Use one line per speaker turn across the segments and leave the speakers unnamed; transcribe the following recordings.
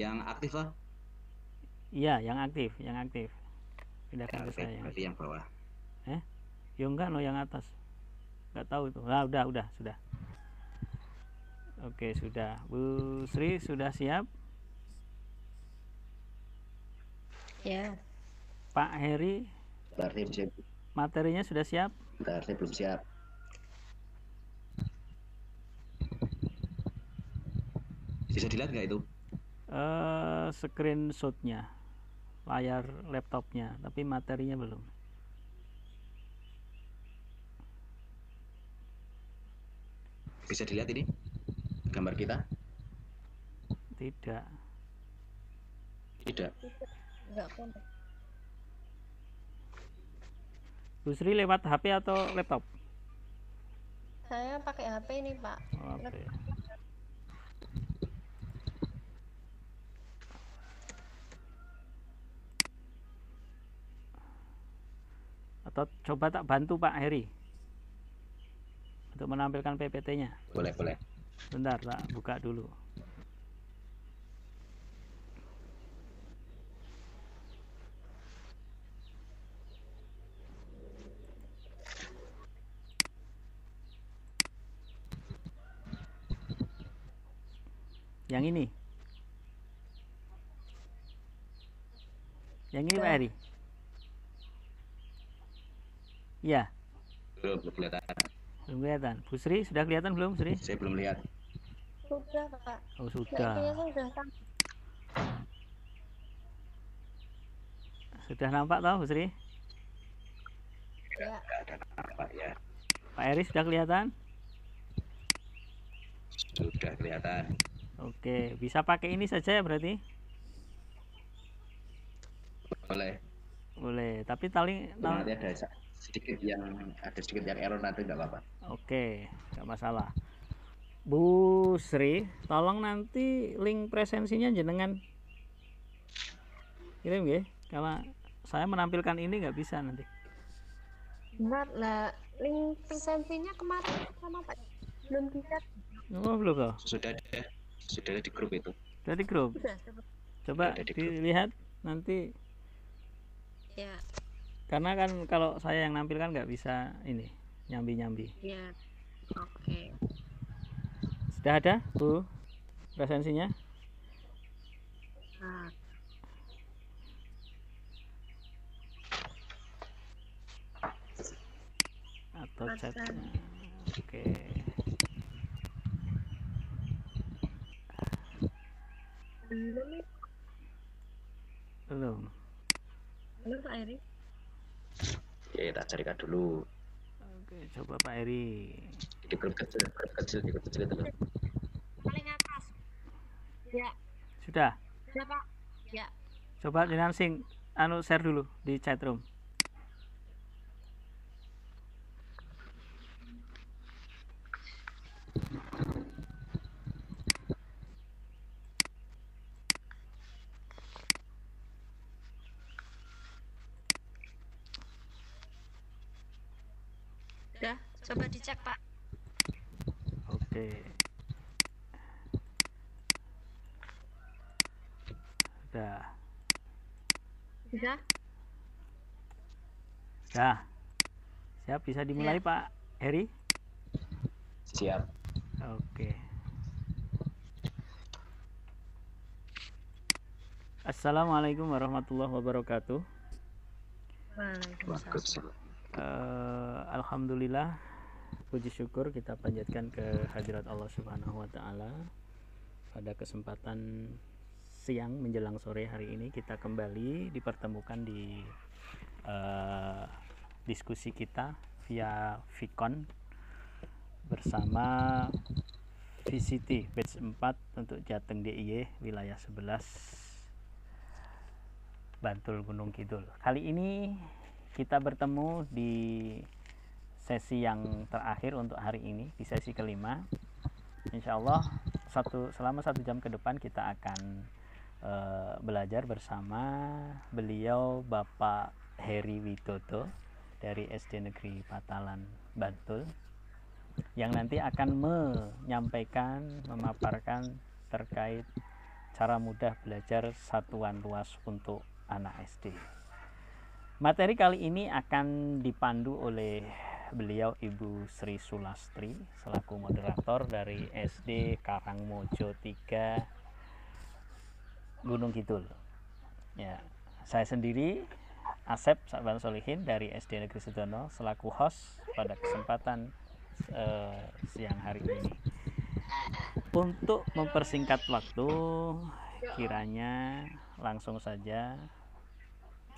Yang aktif lah.
Iya, yang aktif. Pindahkan ke saya.
Berarti yang bawah.
Ya enggak, yang atas. Enggak tahu itu. Nah, sudah. Oke, sudah. Bu Sri sudah siap?
Ya.
Pak Heri, materinya sudah siap?
Bentar, saya belum siap. Bisa dilihat nggak itu?
Screenshotnya, layar laptopnya, tapi materinya belum.
Bisa dilihat ini gambar kita?
Tidak.
Enggak kontak.
Bu Sri lewat HP atau laptop?
Saya pakai HP ini, Pak.
HP. Atau coba tak bantu Pak Heri untuk menampilkan PPT-nya.
Boleh.
Bentar, tak buka dulu. Yang ini Pak Heri? Iya.
Belum kelihatan.
Belum kelihatan. Bu Sri sudah kelihatan belum, Sri?
Saya belum lihat.
Sudah, Pak.
Oh, sudah. Sudah nampak toh, Bu Sri?
Ya.
Ada nampak ya.
Pak Heri sudah kelihatan?
Sudah kelihatan.
Oke, bisa pakai ini saja ya berarti? Boleh, tapi
nanti ada sedikit yang error nanti nggak apa-apa.
Oke, nggak masalah. Bu Sri, tolong nanti link presensinya jenengan kirim ya, karena saya menampilkan ini nggak bisa nanti.
Benar lah, link presensinya kemarin sama Pak belum bisa.
Oh, belum kok?
Sudah ada di grup itu.
Sudah di grup? Coba dilihat nanti.
Ya.
Karena kan kalau saya yang nampilkan nggak bisa ini nyambi.
Ya. Oke.
Sudah ada Bu presensinya? Atau chatnya? Oke. Belum Pak
Eri?
Ya, kita carikan dulu.
Oke, coba Pak Eri.
Di grup kecil itu loh.
Paling atas. Ya.
Sudah?
Sudah, Pak. Ya.
Coba jenengan share dulu di chatroom.
Sudah, coba dicek, Pak.
Oke. Sudah. Siap, bisa dimulai ya. Pak Heri?
Siap.
Oke. Assalamualaikum warahmatullahi wabarakatuh.
Waalaikumsalam.
Alhamdulillah, puji syukur kita panjatkan ke hadirat Allah Subhanahu wa Ta'ala. Pada kesempatan siang menjelang sore hari ini kita kembali dipertemukan di diskusi kita via Vicon bersama VCT batch 4 untuk Jateng DIY wilayah 11 Bantul Gunung Kidul. Kali ini kita bertemu di sesi yang terakhir untuk hari ini, di sesi kelima. Insya Allah selama 1 jam ke depan kita akan belajar bersama beliau Bapak Heri Widodo dari SD Negeri Patalan Bantul, yang nanti akan memaparkan terkait cara mudah belajar satuan luas untuk anak SD. Materi kali ini akan dipandu oleh beliau Ibu Sri Sulastri selaku moderator dari SD Karangmojo 3 Gunung Kidul. Ya, saya sendiri Asep Sakban Solihin dari SD Negeri Sedono selaku host pada kesempatan siang hari ini. Untuk mempersingkat waktu, kiranya langsung saja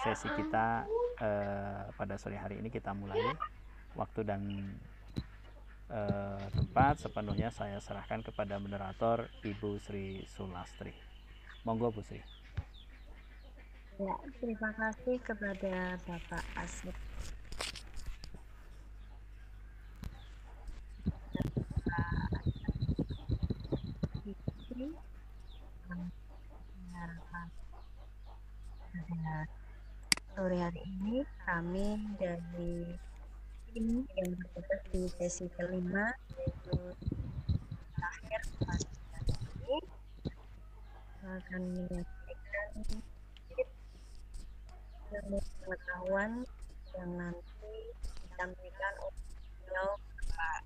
sesi kita pada sore hari ini kita mulai. Waktu dan tempat sepenuhnya saya serahkan kepada moderator Ibu Sri Sulastri. Monggo Bu Sri.
Ya, terima kasih kepada Bapak Asep. Sore hari ini kami dari tim yang bertugas di sesi kelima yaitu akhir ini akan menyampaikan ilmu pengetahuan yang nanti disampaikan oleh beliau Bapak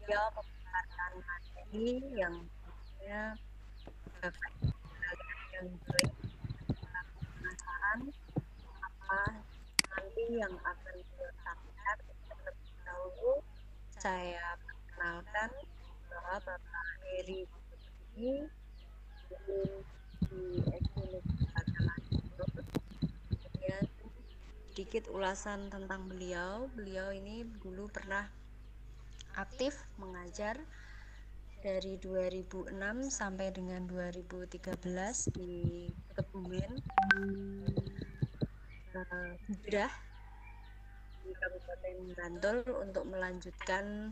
beliau menggunakan materi yang Bapak yang baik penasaran apa nanti yang akan beliau sampaikan. Terlebih dahulu saya perkenalkan bahwa Bapak Heri ini di SD Negeri Kemudian sedikit ulasan tentang beliau. Beliau ini dulu pernah aktif mengajar dari 2006 sampai dengan 2013 di Kebumen, hijrah di Kabupaten Bantul untuk melanjutkan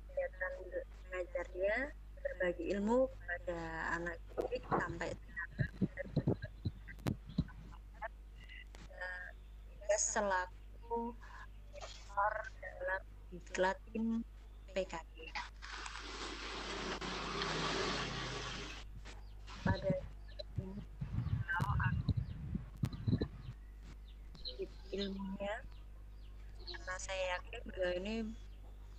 kegiatan mengajarnya, berbagi ilmu kepada anak didik sampai selaku mentor dalam diklat tim PKD. Pada ini ilmunya karena saya yakin beliau ini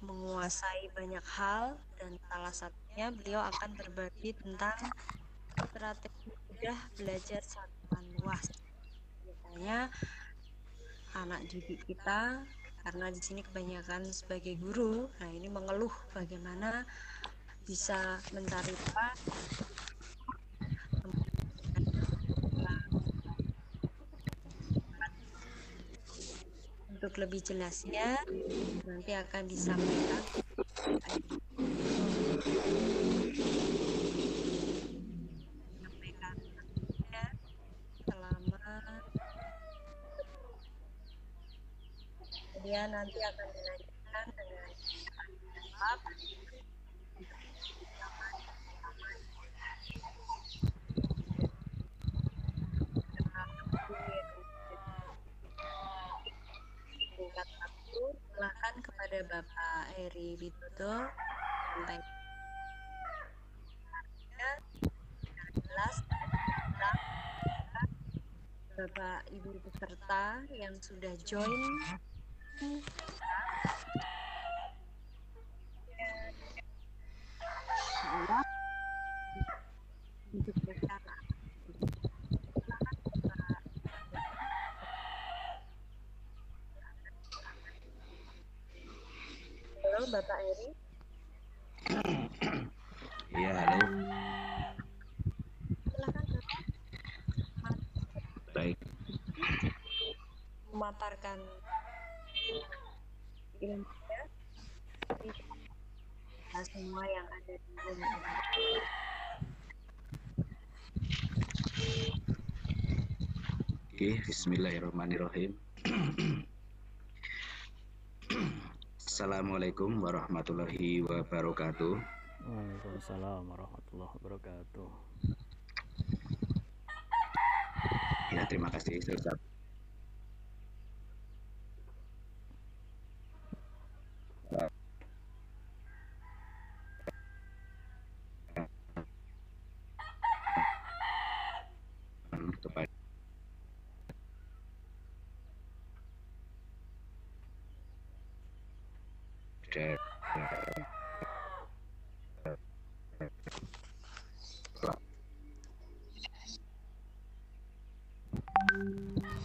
menguasai banyak hal dan salah satunya beliau akan berbagi tentang strategi mudah belajar satuan luas. Biasanya anak didik kita karena di sini kebanyakan sebagai guru, nah ini mengeluh bagaimana bisa mencari tempat untuk lebih jelasnya nanti akan disampaikan kemudian nanti akan dilanjutkan dengan jawab singkat waktu. Silakan kepada Bapak Heri Widodo sampai jelas Bapak Ibu peserta yang sudah join untuk bicara. Halo Bapak Heri.
Iya, halo.
Silakan Bapak.
Baik.
Memaparkan ilmunya semua yang ada di dunia.
Oke, bismillahirrahmanirrahim. Assalamualaikum warahmatullahi wabarakatuh.
Waalaikumsalam warahmatullahi wabarakatuh.
Ya, terima kasih Ustaz. kepada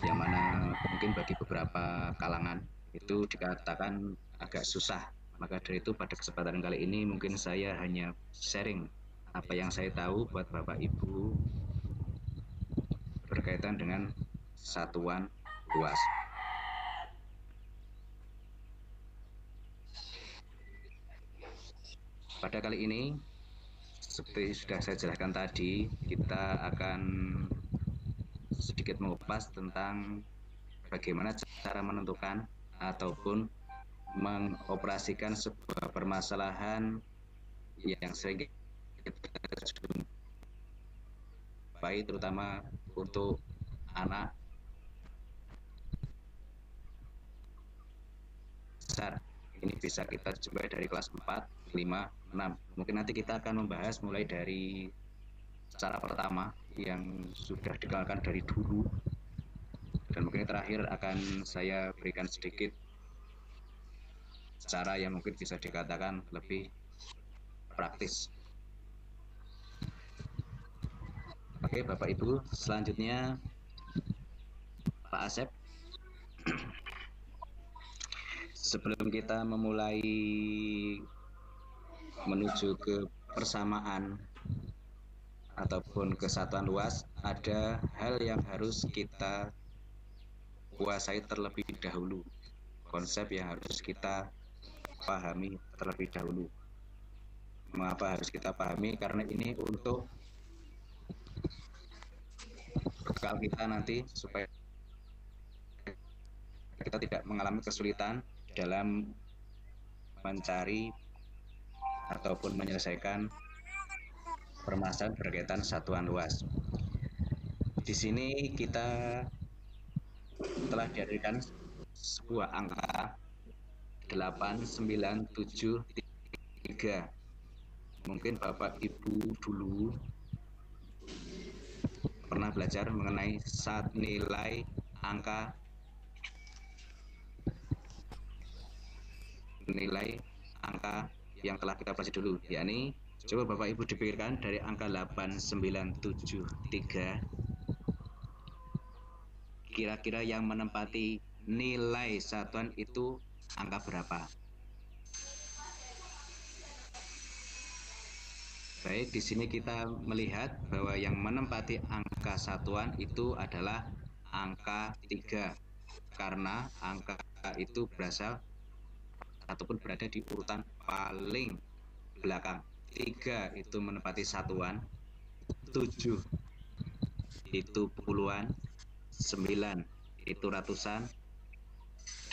yang mana mungkin bagi beberapa kalangan itu dikatakan agak susah. Maka dari itu pada kesempatan kali ini mungkin saya hanya sharing apa yang saya tahu buat Bapak Ibu berkaitan dengan satuan luas. Pada kali ini, seperti sudah saya jelaskan tadi, kita akan sedikit mengupas tentang bagaimana cara menentukan ataupun mengoperasikan sebuah permasalahan yang sering kita jumpai, terutama untuk anak besar. Ini bisa kita jumpai dari kelas 4, 5, 6. Mungkin nanti kita akan membahas mulai dari cara pertama yang sudah dikenalkan dari dulu, dan mungkin terakhir akan saya berikan sedikit cara yang mungkin bisa dikatakan lebih praktis. Oke, Bapak Ibu, selanjutnya Pak Asep. Sebelum kita memulai menuju ke persamaan ataupun kesatuan luas, ada hal yang harus kita kuasai terlebih dahulu, konsep yang harus kita pahami terlebih dahulu. Mengapa harus kita pahami? Karena ini untuk bekal kita nanti supaya kita tidak mengalami kesulitan dalam mencari ataupun menyelesaikan permasalahan berkaitan satuan luas. Di sini kita telah dihadirkan sebuah angka 8973. Mungkin Bapak Ibu dulu pernah belajar mengenai nilai angka yang telah kita pelajari dulu, yakni coba Bapak Ibu dipikirkan dari angka 8973, kira-kira yang menempati nilai satuan itu angka berapa? Baik, di sini kita melihat bahwa yang menempati angka satuan itu adalah angka 3, karena angka itu berasal ataupun berada di urutan paling belakang. 3 itu menempati satuan, 7 itu puluhan, 9 itu ratusan,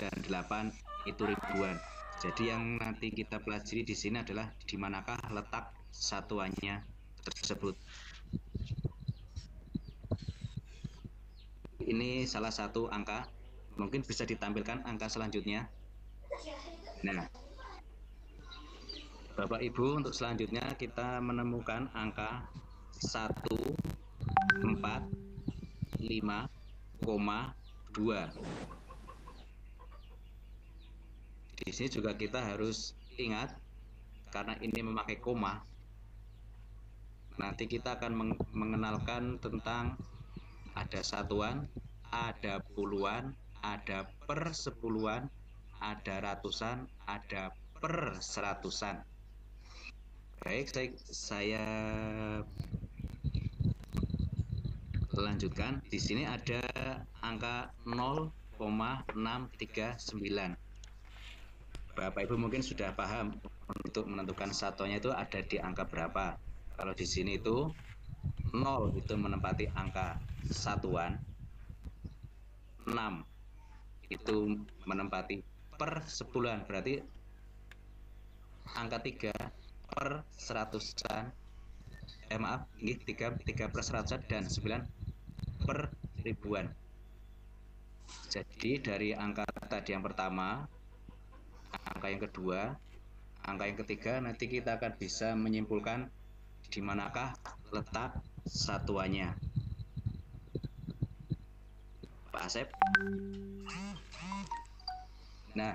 dan 8 itu ribuan. Jadi yang nanti kita pelajari di sini adalah di manakah letak satuannya tersebut. Ini salah satu angka, mungkin bisa ditampilkan angka selanjutnya. Nah, Bapak Ibu, untuk selanjutnya kita menemukan angka 145,2. Di sini juga kita harus ingat, karena ini memakai koma, nanti kita akan mengenalkan tentang ada satuan, ada puluhan, ada per sepuluhan, ada ratusan, ada per seratusan. Baik, saya lanjutkan. Di sini ada angka 0,639. Bapak Ibu mungkin sudah paham untuk menentukan satuannya itu ada di angka berapa. Kalau di sini itu 0 itu menempati angka satuan, 6 itu menempati per sepuluhan, berarti angka 3 per seratusan, 3 per seratusan, dan 9 per ribuan. Jadi dari angka tadi yang pertama, angka yang kedua, angka yang ketiga, nanti kita akan bisa menyimpulkan di manakah letak satuannya. Pak Asep. Nah,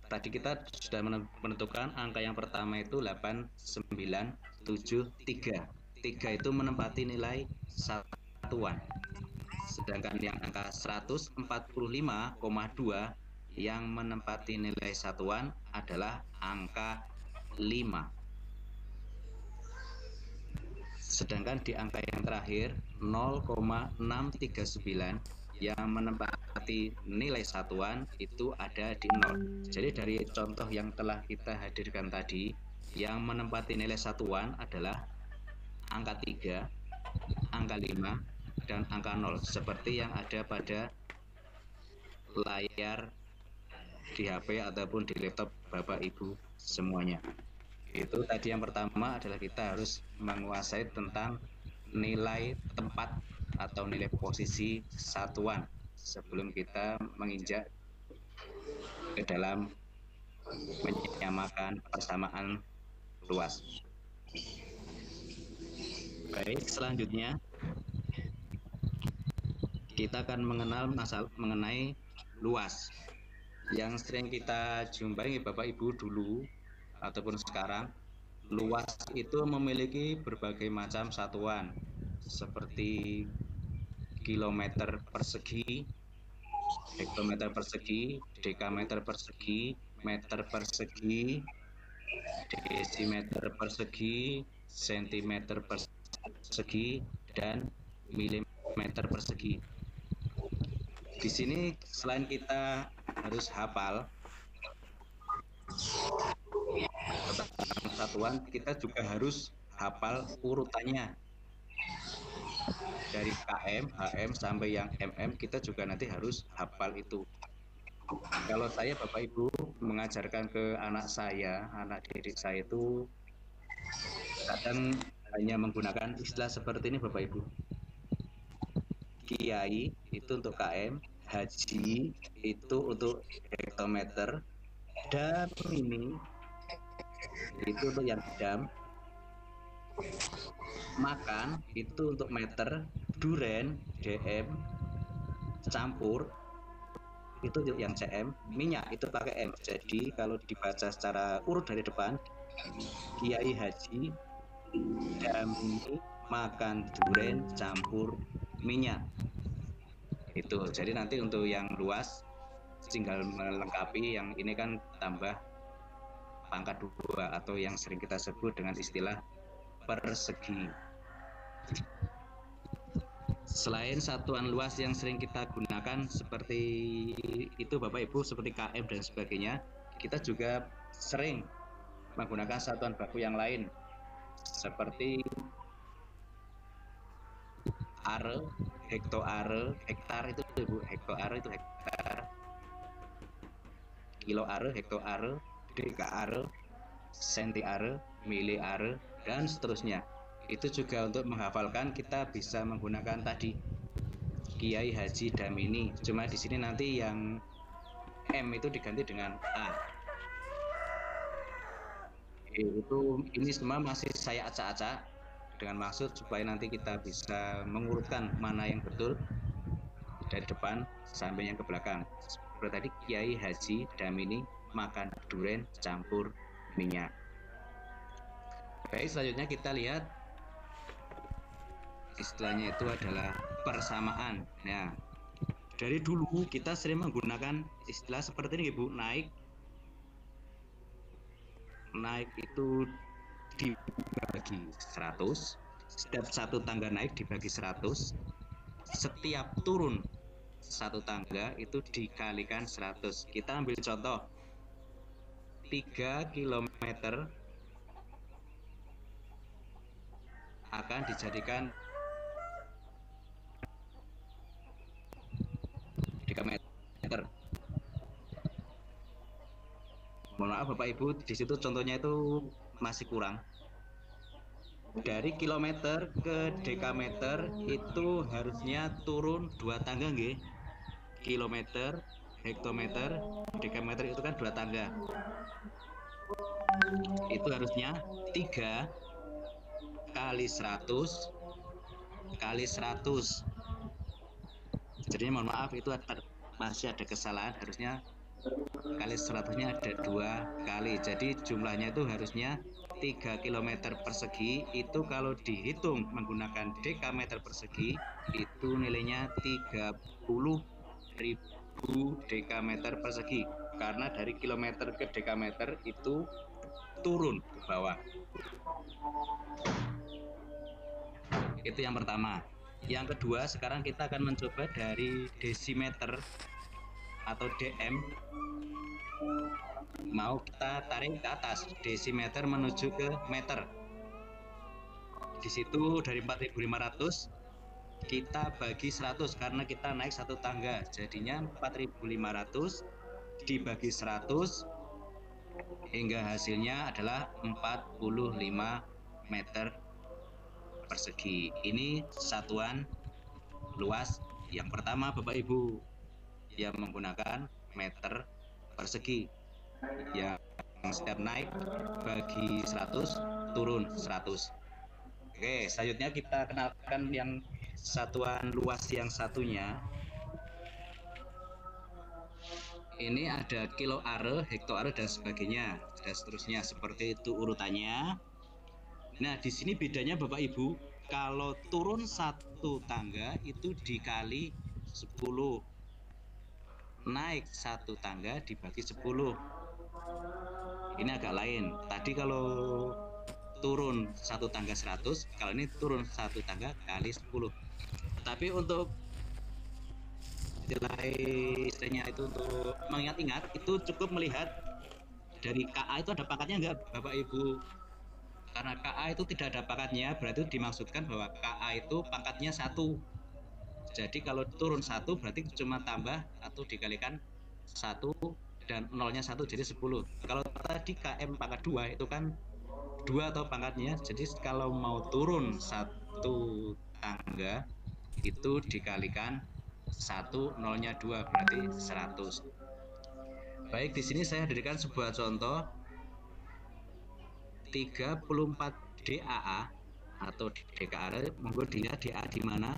tadi kita sudah menentukan angka yang pertama itu 8973. 3 itu menempati nilai satuan. Sedangkan yang angka 145,2 yang menempati nilai satuan adalah angka 5. Sedangkan di angka yang terakhir 0,639 yang menempati nilai satuan itu ada di 0. Jadi dari contoh yang telah kita hadirkan tadi, yang menempati nilai satuan adalah angka 3, angka 5, dan angka 0, seperti yang ada pada layar di HP ataupun di laptop Bapak Ibu semuanya. Itu tadi yang pertama adalah kita harus menguasai tentang nilai tempat atau nilai posisi satuan sebelum kita menginjak ke dalam menyamakan persamaan luas. Baik, selanjutnya kita akan mengenai luas yang sering kita jumpai Bapak Ibu dulu ataupun sekarang. Luas itu memiliki berbagai macam satuan seperti kilometer persegi, hektometer persegi, dekameter persegi, meter persegi, desimeter persegi, sentimeter persegi, dan milimeter persegi. Di sini selain kita harus hafal tentang satuan, kita juga harus hafal urutannya dari km, hm sampai yang mm. Kita juga nanti harus hafal itu. Kalau saya Bapak Ibu mengajarkan ke anak saya, anak didik saya itu kadang hanya menggunakan istilah seperti ini Bapak Ibu. Kiai itu untuk km, haji itu untuk hektometer, dan ini itu untuk yang jam, makan itu untuk meter, duren dm, campur itu untuk yang cm, minyak itu pakai m. Jadi kalau dibaca secara urut dari depan, kiai haji, jam ini, makan duren, campur minyak. Itu jadi nanti untuk yang luas tinggal melengkapi yang ini kan tambah pangkat 2 atau yang sering kita sebut dengan istilah persegi. Selain satuan luas yang sering kita gunakan seperti itu Bapak Ibu, seperti km dan sebagainya, kita juga sering menggunakan satuan baku yang lain seperti are, hektoare, hektar itu Bu, hektoare itu hektar, kiloare, hektoare, dekaare, sentiare, miliare, dan seterusnya. Itu juga untuk menghafalkan kita bisa menggunakan tadi kiai haji damini. Cuma di sini nanti yang m itu diganti dengan a. Ini semua masih saya acak-acak dengan maksud supaya nanti kita bisa mengurutkan mana yang betul dari depan sampai yang ke belakang. Seperti tadi kiai haji damini makan duren campur minyak. Baik, selanjutnya kita lihat istilahnya itu adalah persamaan. Nah, dari dulu kita sering menggunakan istilah seperti ini Bu, naik itu dibagi 100, setiap satu tangga naik dibagi 100, setiap turun satu tangga itu dikalikan 100. Kita ambil contoh 3 km akan dijadikan 3 meter. Mohon maaf Bapak Ibu, di situ contohnya itu masih kurang. Dari kilometer ke dekameter itu harusnya turun 2 tangga nggih. Kilometer, hektometer, dekameter itu kan 2 tangga. Itu harusnya 3 kali 100 kali 100. Jadi mohon maaf itu masih ada kesalahan, harusnya kali 100-nya ada 2 kali. Jadi jumlahnya itu harusnya 3 km persegi. Itu kalau dihitung menggunakan dekameter persegi itu nilainya 30.000 dekameter persegi, karena dari kilometer ke dekameter itu turun ke bawah. Itu yang pertama. Yang kedua, sekarang kita akan mencoba dari desimeter atau DM, mau kita tarik ke atas. Desimeter menuju ke meter. Di situ dari 4.500 kita bagi 100 karena kita naik 1 tangga, jadinya 4.500 dibagi 100 hingga hasilnya adalah 45 meter persegi. Ini satuan luas yang pertama Bapak Ibu, yang menggunakan meter persegi, yang setiap naik bagi 100 turun 100. Oke, selanjutnya kita kenalkan yang satuan luas yang satunya. Ini ada kilo are, hekto are, dan sebagainya, dan seterusnya, seperti itu urutannya. Nah, di sini bedanya Bapak Ibu, kalau turun 1 tangga itu dikali 10, naik 1 tangga dibagi 10. Ini agak lain. Tadi kalau turun 1 tangga 100, kalau ini turun 1 tangga kali 10. Tapi untuk istilahnya itu untuk mengingat-ingat, itu cukup melihat dari KA itu ada pangkatnya enggak Bapak Ibu. Karena KA itu tidak ada pangkatnya, berarti dimaksudkan bahwa KA itu pangkatnya 1. Jadi kalau turun 1 berarti cuma tambah atau dikalikan 1 dan nolnya 1, jadi 10. Kalau tadi KM pangkat 2 itu kan 2 atau pangkatnya, jadi kalau mau turun 1 tangga itu dikalikan 1, nolnya 2, berarti 100. Baik, di sini saya hadirkan sebuah contoh 34 DAA atau DKR. Monggo dilihat DA di mana.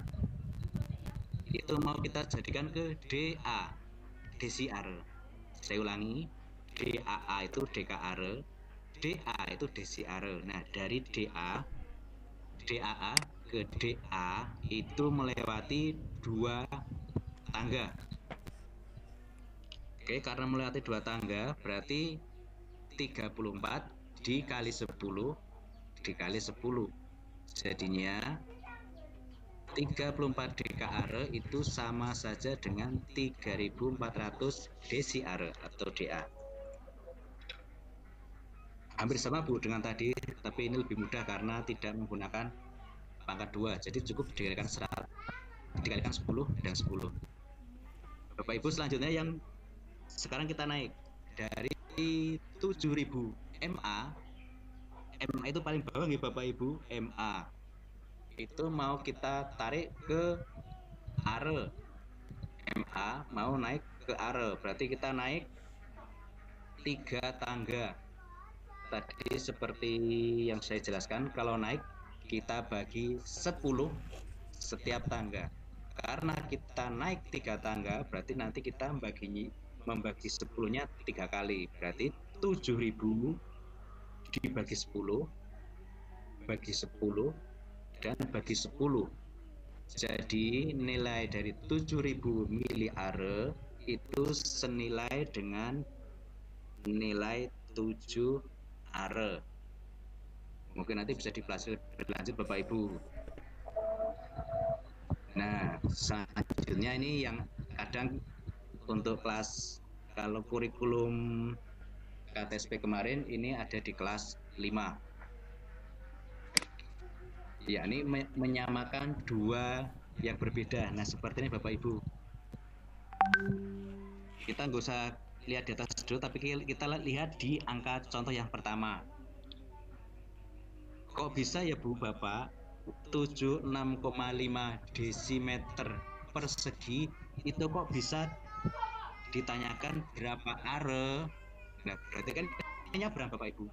Itu mau kita jadikan ke DA, DCR. Saya ulangi, DAA itu DKR, DA itu DCR. Nah, dari DAA ke DA itu melewati 2 tangga. Oke, karena melewati 2 tangga berarti 34 dikali 10 dikali 10, jadinya 34 DKR itu sama saja dengan 3400 DCR atau DA. Hampir sama Bu dengan tadi, tapi ini lebih mudah karena tidak menggunakan pangkat 2, jadi cukup dikalikan 10 dan 10. Bapak Ibu, selanjutnya yang sekarang kita naik dari 7000 MA itu paling bawah nih Bapak Ibu. MA itu mau kita tarik ke are. MA mau naik ke are, berarti kita naik 3 tangga. Tadi seperti yang saya jelaskan, kalau naik kita bagi 10 setiap tangga. Karena kita naik 3 tangga, berarti nanti kita membagi 10-nya 3 kali, berarti 7000 dibagi 10 bagi 10 dan bagi 10. Jadi nilai dari 7000 miliare itu senilai dengan nilai 7 are. Mungkin nanti bisa dipelajari lebih lanjut Bapak Ibu. Nah, selanjutnya ini yang kadang untuk kelas, kalau kurikulum KTSP kemarin ini ada di kelas 5. Ya, ini menyamakan 2 yang berbeda. Nah, seperti ini Bapak Ibu. Kita nggak usah lihat di atas dulu, tapi kita lihat di angka contoh yang pertama. Kok bisa ya Bu Bapak 76,5 desimeter persegi itu kok bisa ditanyakan berapa are? Nah, berarti kan ini berapa Bapak Ibu?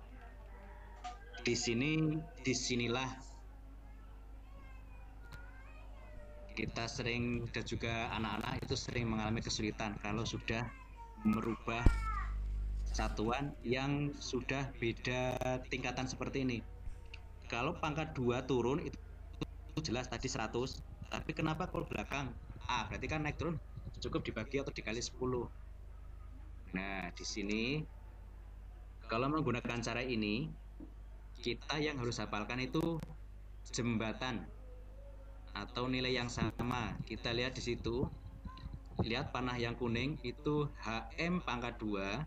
kita sering dan juga anak-anak itu sering mengalami kesulitan kalau sudah merubah satuan yang sudah beda tingkatan seperti ini. Kalau pangkat 2 turun itu jelas tadi 100, tapi kenapa kalau belakang berarti kan naik turun cukup dibagi atau dikali 10. Nah, di sini kalau menggunakan cara ini, kita yang harus hafalkan itu jembatan atau nilai yang sama. Kita lihat di situ, lihat panah yang kuning itu HM pangkat 2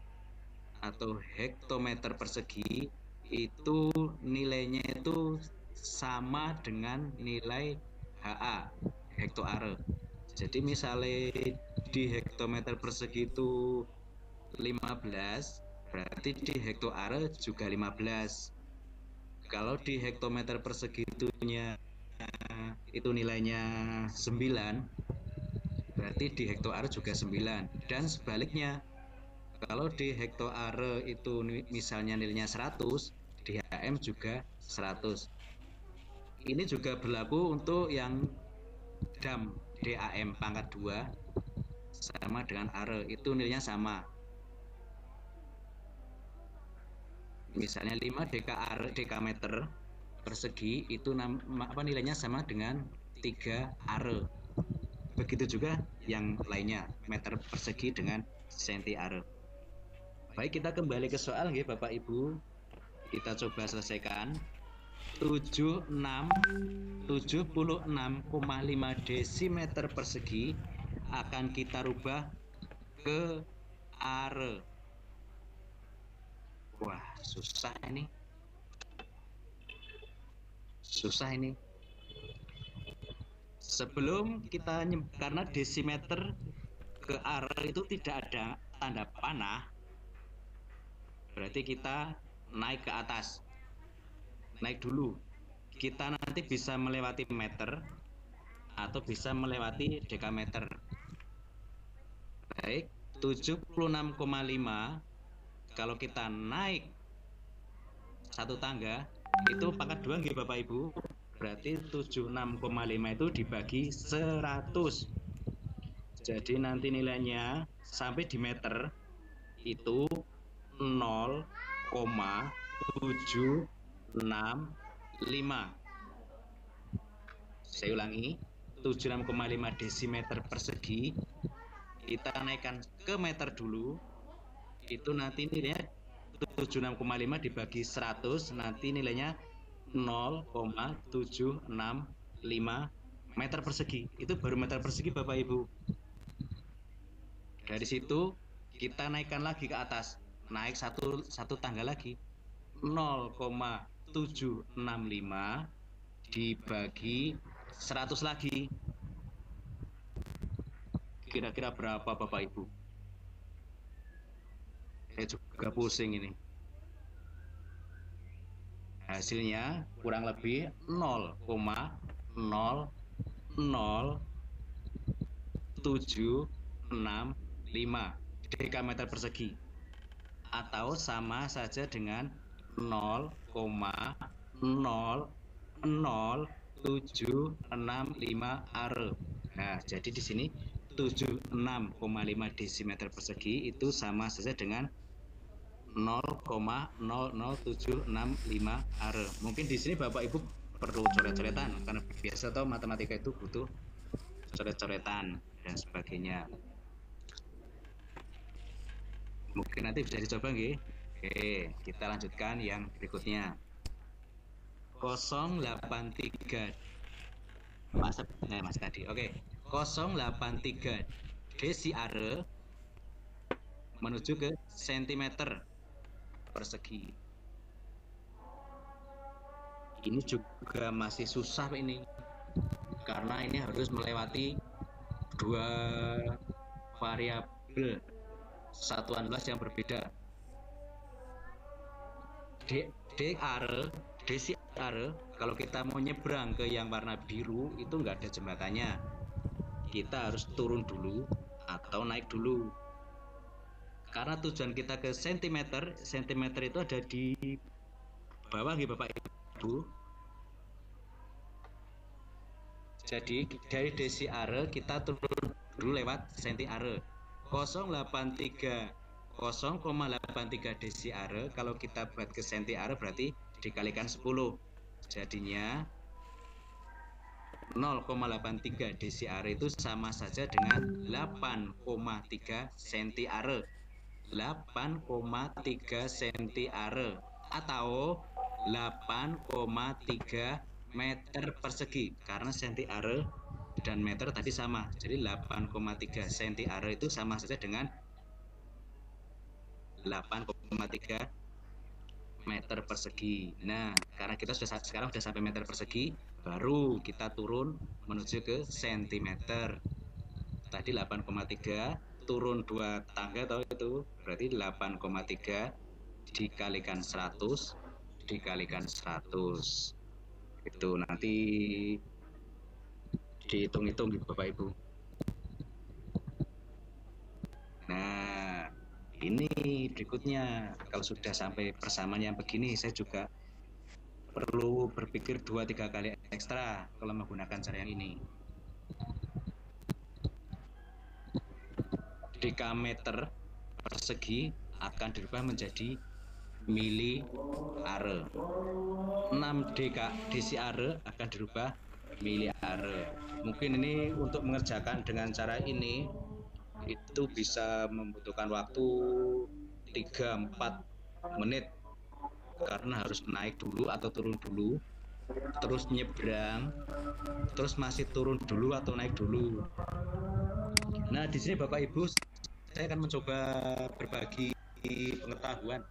atau hektometer persegi, itu nilainya itu sama dengan nilai HA, hektoare. Jadi misalnya di hektometer persegi itu 15, berarti di hektoare juga 15. Kalau di hektometer persegi itu nilainya 9, berarti di hektoare juga 9. Dan sebaliknya, kalau di hektoare itu misalnya nilainya 100, di HM juga 100. Ini juga berlaku untuk yang DAM pangkat 2 sama dengan are, itu nilainya sama. Misalnya 5 dekameter persegi itu nilainya sama dengan 3 are. Begitu juga yang lainnya, meter persegi dengan senti are. Baik, kita kembali ke soal nggih Bapak Ibu. Kita coba selesaikan. 76,5 desimeter persegi akan kita rubah ke are. Wah, susah ini. Sebelum kita karena desimeter ke are itu tidak ada tanda panah, berarti kita naik ke atas. Naik dulu. Kita nanti bisa melewati meter atau bisa melewati dekameter. Baik, 76,5 kalau kita naik satu tangga itu pangkat 2 nggih Bapak Ibu. Berarti 76,5 itu dibagi 100. Jadi nanti nilainya sampai di meter itu 0,765. Saya ulangi, 76,5 desimeter persegi kita naikkan ke meter dulu, itu nanti nilainya 76,5 dibagi 100, nanti nilainya 0,765 meter persegi. Itu baru meter persegi Bapak Ibu. Dari situ kita naikkan lagi ke atas, naik satu tangga lagi, 0,765 dibagi 100 lagi. Kira-kira berapa Bapak Ibu? Saya juga pusing ini. Hasilnya kurang lebih 0,00765 dekameter persegi, atau sama saja dengan 0,00765 are. Nah, jadi di sini 76,5 desimeter persegi itu sama saja dengan 0,00765 are. Mungkin di sini Bapak Ibu perlu coret-coretan karena biasa atau matematika itu butuh coret-coretan dan sebagainya. Mungkin nanti bisa dicoba nggih. Oke, kita lanjutkan yang berikutnya. 083 Mas tadi. Oke. 083 desi are menuju ke sentimeter persegi. Ini juga masih susah ini, karena ini harus melewati dua variabel satuan belas yang berbeda. Desi are, kalau kita mau nyebrang ke yang warna biru itu nggak ada jembatannya, kita harus turun dulu atau naik dulu. Karena tujuan kita ke sentimeter itu ada di bawah nih Bapak Ibu. Jadi dari desiare kita turun dulu lewat sentiare. 0,83 desiare kalau kita buat ke sentiare berarti dikalikan 10. Jadinya 0,83 desiare itu sama saja dengan 8,3 sentiare. 8,3 sentiare atau 8,3 meter persegi, karena sentiare dan meter tadi sama. Jadi 8,3 sentiare itu sama saja dengan 8,3 meter persegi. Nah, karena kita sekarang sudah sampai meter persegi, baru kita turun menuju ke sentimeter. Tadi 8,3 turun 2 tangga atau itu berarti 8,3 dikalikan 100 dikalikan 100. Itu nanti dihitung-hitung Bapak Ibu. Nah, ini berikutnya, kalau sudah sampai persamaan yang begini, saya juga perlu berpikir 2-3 kali ekstra kalau menggunakan cara yang ini. Dekameter persegi akan dirubah menjadi miliare. 6 desiare akan dirubah miliare. Mungkin ini untuk mengerjakan dengan cara ini itu bisa membutuhkan waktu 3-4 menit karena harus naik dulu atau turun dulu, terus nyebrang, terus masih turun dulu atau naik dulu. Nah, di sini Bapak Ibu, saya akan mencoba berbagi pengetahuan.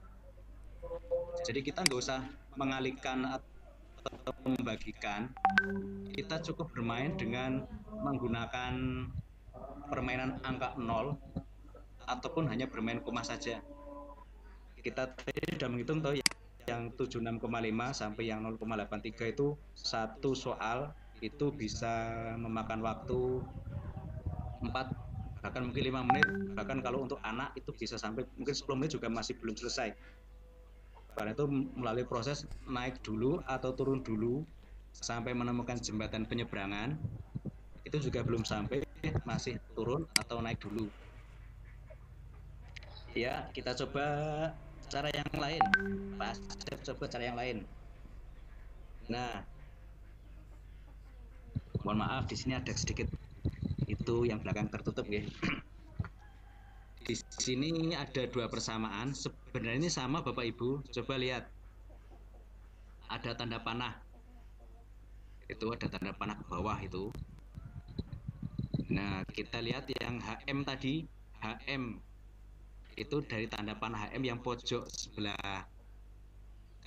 Jadi kita nggak usah mengalihkan atau membagikan, kita cukup bermain dengan menggunakan permainan angka 0 ataupun hanya bermain koma saja. Kita tadi sudah menghitung toh yang 76,5 sampai yang 0,83 itu satu soal itu bisa memakan waktu 4 bahkan mungkin 5 menit, bahkan kalau untuk anak itu bisa sampai mungkin 10 menit juga masih belum selesai. Karena itu melalui proses naik dulu atau turun dulu sampai menemukan jembatan penyeberangan, itu juga belum sampai, masih turun atau naik dulu. Ya, kita coba cara yang lain. Coba cara yang lain. Nah, mohon maaf di sini ada sedikit itu yang belakang tertutup ya. Di sini ada 2 persamaan. Sebenarnya ini sama Bapak Ibu. Coba lihat. Ada tanda panah. Itu ada tanda panah ke bawah itu. Nah, kita lihat yang HM tadi. HM itu dari tanda panah HM yang pojok sebelah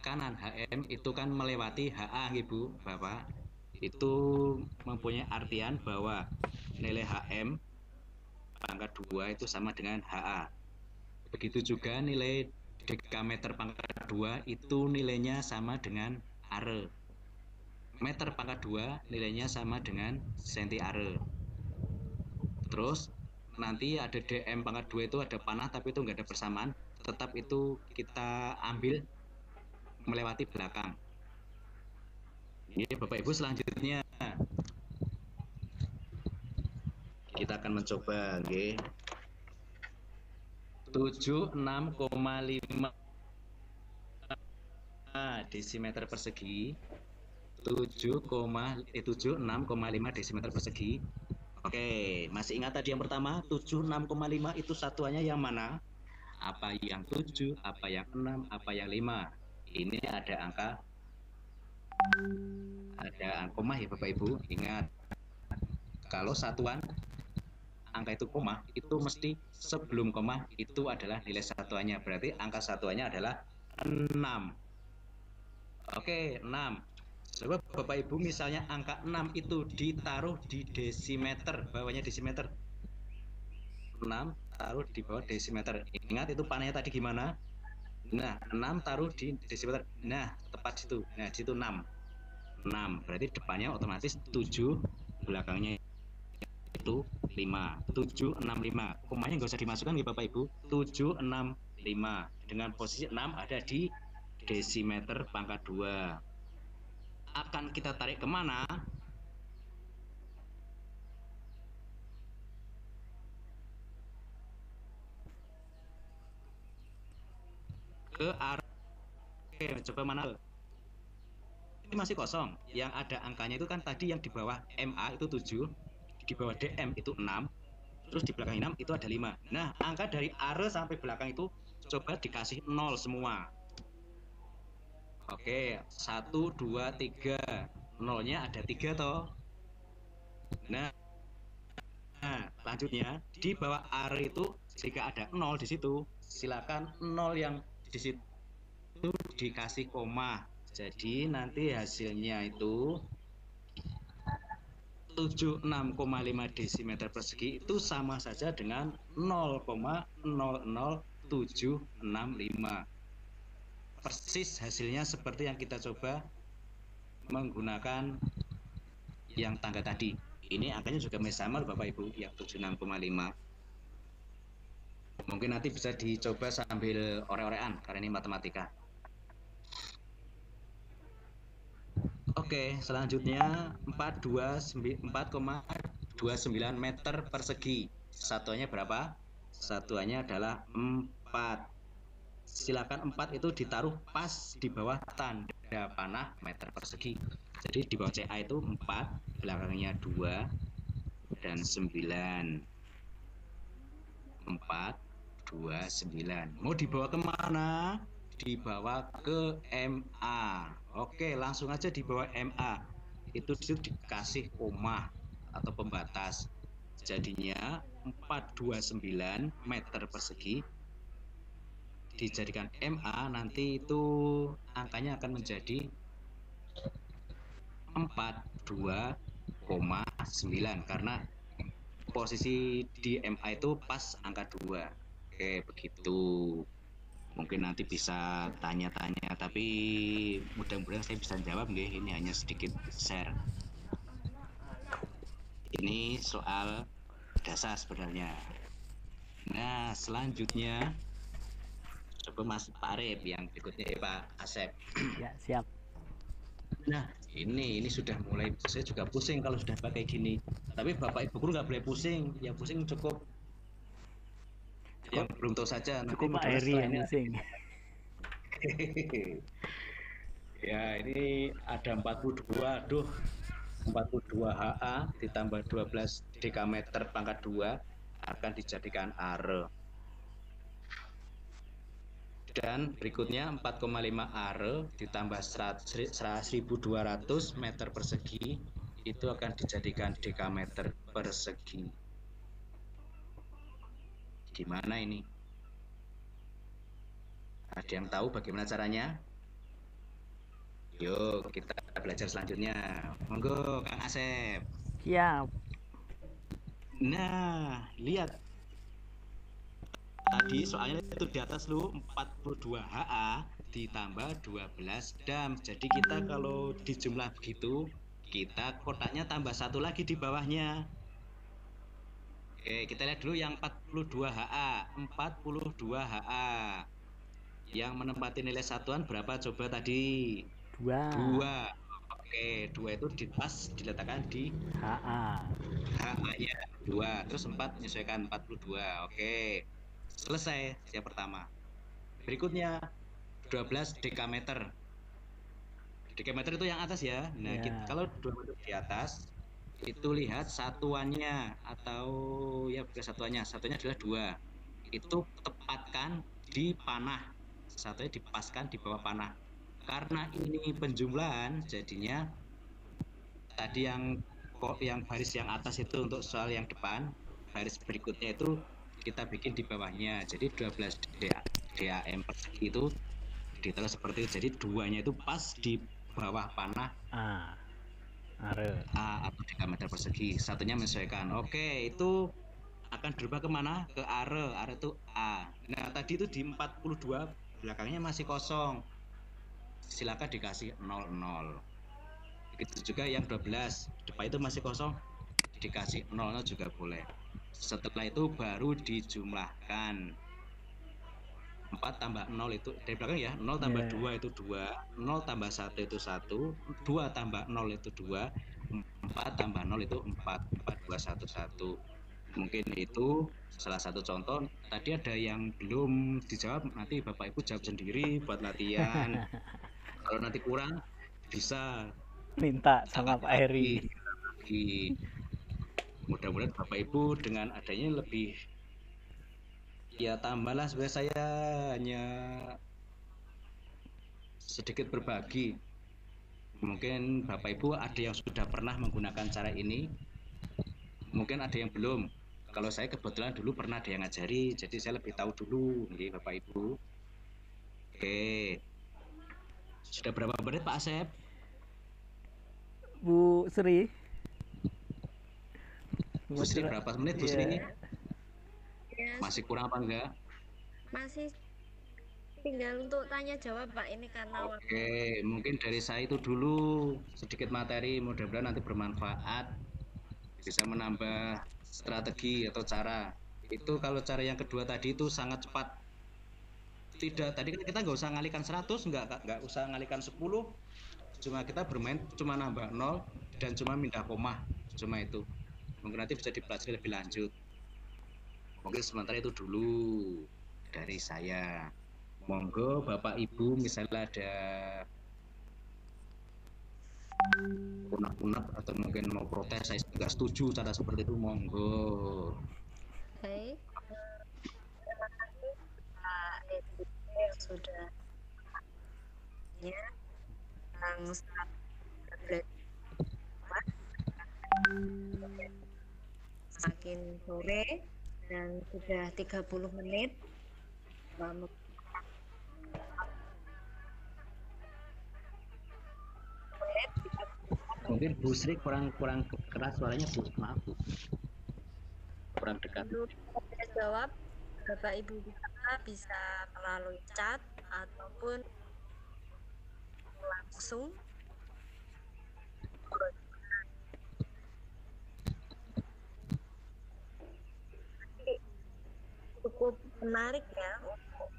kanan. HM itu kan melewati HA Ibu, Bapak. Itu mempunyai artian bahwa nilai HM pangkat 2 itu sama dengan HA. Begitu juga nilai dekameter pangkat 2 itu nilainya sama dengan are. Meter pangkat 2 nilainya sama dengan sentiare. Terus nanti ada DM pangkat 2 itu ada panah tapi itu nggak ada persamaan, tetap itu kita ambil melewati belakang. Ini Bapak Ibu, selanjutnya kita akan mencoba okay. 76,5 desimeter persegi. 76,5 desimeter persegi. Oke, masih ingat tadi yang pertama 76,5 itu satuannya yang mana? Apa yang 7, apa yang 6, apa yang 5? Ini ada angka koma ya Bapak Ibu. Ingat, kalau satuan angka itu koma, itu mesti sebelum koma itu adalah nilai satuannya. Berarti angka satuannya adalah 6. Oke, 6. Coba Bapak Ibu misalnya angka 6 itu ditaruh di desimeter, bawahnya desimeter. 6 taruh di bawah desimeter. Ingat itu panahnya tadi gimana? Nah, 6 taruh di desimeter. Nah, tepat situ. Nah, situ 6. 6. Berarti depannya otomatis 7, belakangnya itu 5. 7, 6, 5. Komanya nggak usah dimasukkan ya Bapak Ibu. 7, 6, 5. Dengan posisi 6 ada di desimeter pangkat 2. Akan kita tarik kemana? ke arah. Oke, coba mana? Ini masih kosong. Yang ada angkanya itu kan tadi yang di bawah MA itu 7, di bawah DM itu 6, terus di belakang 6 itu ada 5. Nah, angka dari are sampai belakang itu coba dikasih 0 semua. Oke, 1, 2, 3. Nolnya ada 3 toh. Nah, lanjutnya di bawah are itu jika ada 0 di situ, silakan 0 yang di situ dikasih koma. Jadi nanti hasilnya itu 76,5 desimeter persegi itu sama saja dengan 0,00765. Persis hasilnya seperti yang kita coba menggunakan yang tangga tadi. Ini angkanya juga sama Bapak Ibu, yang 76,5. Mungkin nanti bisa dicoba sambil ore-orean karena ini matematika. Oke, selanjutnya 4,29 meter persegi. Satuannya berapa? Satuannya adalah 4. Silakan 4 itu ditaruh pas di bawah tanda panah meter persegi. Jadi di bawah CA itu 4, belakangnya 2 dan 9. 4, 2, 9. Mau dibawa kemana? Dibawa ke MA. Oke, langsung aja dibawa MA. Itu dikasih koma atau pembatas. Jadinya 429 meter persegi dijadikan MA, nanti itu angkanya akan menjadi 42,9 karena posisi di MA itu pas angka 2. Oke, begitu. Mungkin nanti bisa tanya-tanya, tapi mudah-mudahan saya bisa jawab nggih. Ini hanya sedikit share. Ini soal dasar sebenarnya. Nah, selanjutnya coba Mas Pak Arif yang berikutnya ya Pak Asep.
Ya, siap.
Nah, ini sudah mulai, saya juga pusing kalau sudah pakai gini. Tapi Bapak Ibu guru nggak boleh pusing, yang pusing cukup yang belum tahu saja.
Cukup Pak Heri yang pusing.
Ya, ini ada 42, aduh, 42 HA ditambah 12 dekameter pangkat 2 akan dijadikan are. Dan berikutnya 4,5 are ditambah 1.200 meter persegi itu akan dijadikan dekameter persegi. Gimana ini? Ada yang tahu bagaimana caranya? Yuk kita belajar selanjutnya. Monggo Kang Asep.
Siap.
Nah, lihat. Tadi soalnya itu di atas lu 42 HA ditambah 12 dam. Jadi kita kalau dijumlah begitu, kita kotaknya tambah satu lagi di bawahnya. Oke, kita lihat dulu yang 42 HA. 42 HA. Yang menempati nilai satuan berapa coba tadi? 2. Oke, 2 itu diletakkan di
HA.
HA-nya 2. Terus 4 menyesuaikan 42. Oke. Selesai yang pertama. Berikutnya 12 dekameter. Dekameter itu yang atas ya. Nah, kalau 2 meter di atas itu lihat satuannya atau ya bukan satuannya. Satunya adalah 2. Itu tepatkan di panah. Satunya dipaskan di bawah panah. Karena ini penjumlahan, jadinya tadi yang baris yang atas itu untuk soal yang depan, baris berikutnya itu kita bikin di bawahnya. Jadi 12 DAM persegi itu ditaruh seperti itu. Jadi 2-nya itu pas di bawah panah
are
A atau dekameter persegi. Satunya menyesuaikan. Oke, itu akan berubah kemana? Ke are. Are itu A. Nah, tadi itu di 42 belakangnya masih kosong. Silakan dikasih 00. Begitu juga yang 12 depan itu masih kosong, dikasih 00 juga boleh. Setelah itu baru dijumlahkan. 4 tambah 0 itu dari belakang ya, 0 tambah 2 itu 2, 0 tambah 1 itu 1, 2 tambah 0 itu 2, 4 tambah 0 itu 4, 4, 2, 1, 1. Mungkin itu salah satu contoh. Tadi ada yang belum dijawab, nanti Bapak Ibu jawab sendiri buat latihan. Kalau nanti kurang, bisa
Minta
kita
sama
kasih
Pak
lagi.
Heri.
Mudah-mudahan Bapak Ibu dengan adanya lebih, ya tambahlah, sebenarnya saya hanya sedikit berbagi. Mungkin Bapak Ibu ada yang sudah pernah menggunakan cara ini, mungkin ada yang belum. Kalau saya kebetulan dulu pernah ada yang ngajari, jadi saya lebih tahu dulu, nih Bapak Ibu. Oke, sudah berapa menit Pak Asep?
Bu Sri.
Bu Sri berapa menit Bu Sri?
Ya,
Masih kurang apa enggak?
masih tinggal untuk tanya jawab Pak, ini karena
Oke, mungkin dari saya itu dulu sedikit materi, mudah-mudahan nanti bermanfaat, bisa menambah strategi atau cara. Itu kalau cara yang kedua tadi itu sangat cepat. Tidak, tadi kan kita nggak usah ngalikan 100, nggak usah ngalikan 10, cuma kita bermain cuma nambah 0 dan cuma pindah koma, cuma itu. Mungkin nanti bisa dipelajari lebih lanjut. Mungkin sementara itu dulu dari saya. Monggo Bapak Ibu misalnya ada unek-unek atau mungkin mau protes, saya nggak setuju cara seperti itu, monggo.
baik. Terima kasih Pak Edi yang sudah yang sangat semakin sore dan sudah 30 menit.
Mungkin Bu Sri kurang keras suaranya Bu, maaf Bu, kurang dekat.
Untuk saya jawab, Bapak Ibu bisa melalui chat ataupun langsung. Cukup menarik ya untuk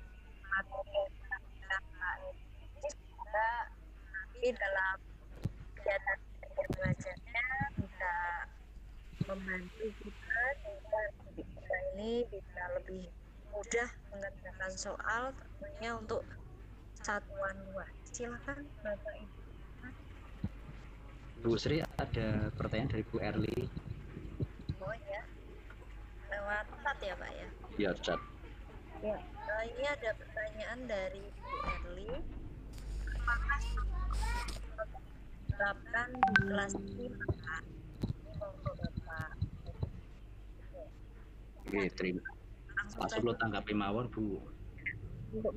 materi yang kita juga nanti dalam kegiatan belajarnya bisa membantu kita sehingga kita ini bisa lebih mudah mengerjakan soal, tentunya untuk satuan luar. Silakan Bapak Ibu.
Bu Sri, ada pertanyaan dari Bu Erli.
Oh ya, lewat chat ya Pak ya?
Ya, chat.
Ya, ini ada pertanyaan dari Bu Erli. Apakah diterapkan di kelas 5 Pak? Ini monggo Bapak.
Oke, terima. Langsung lo tanggapi mawon Bu.
Untuk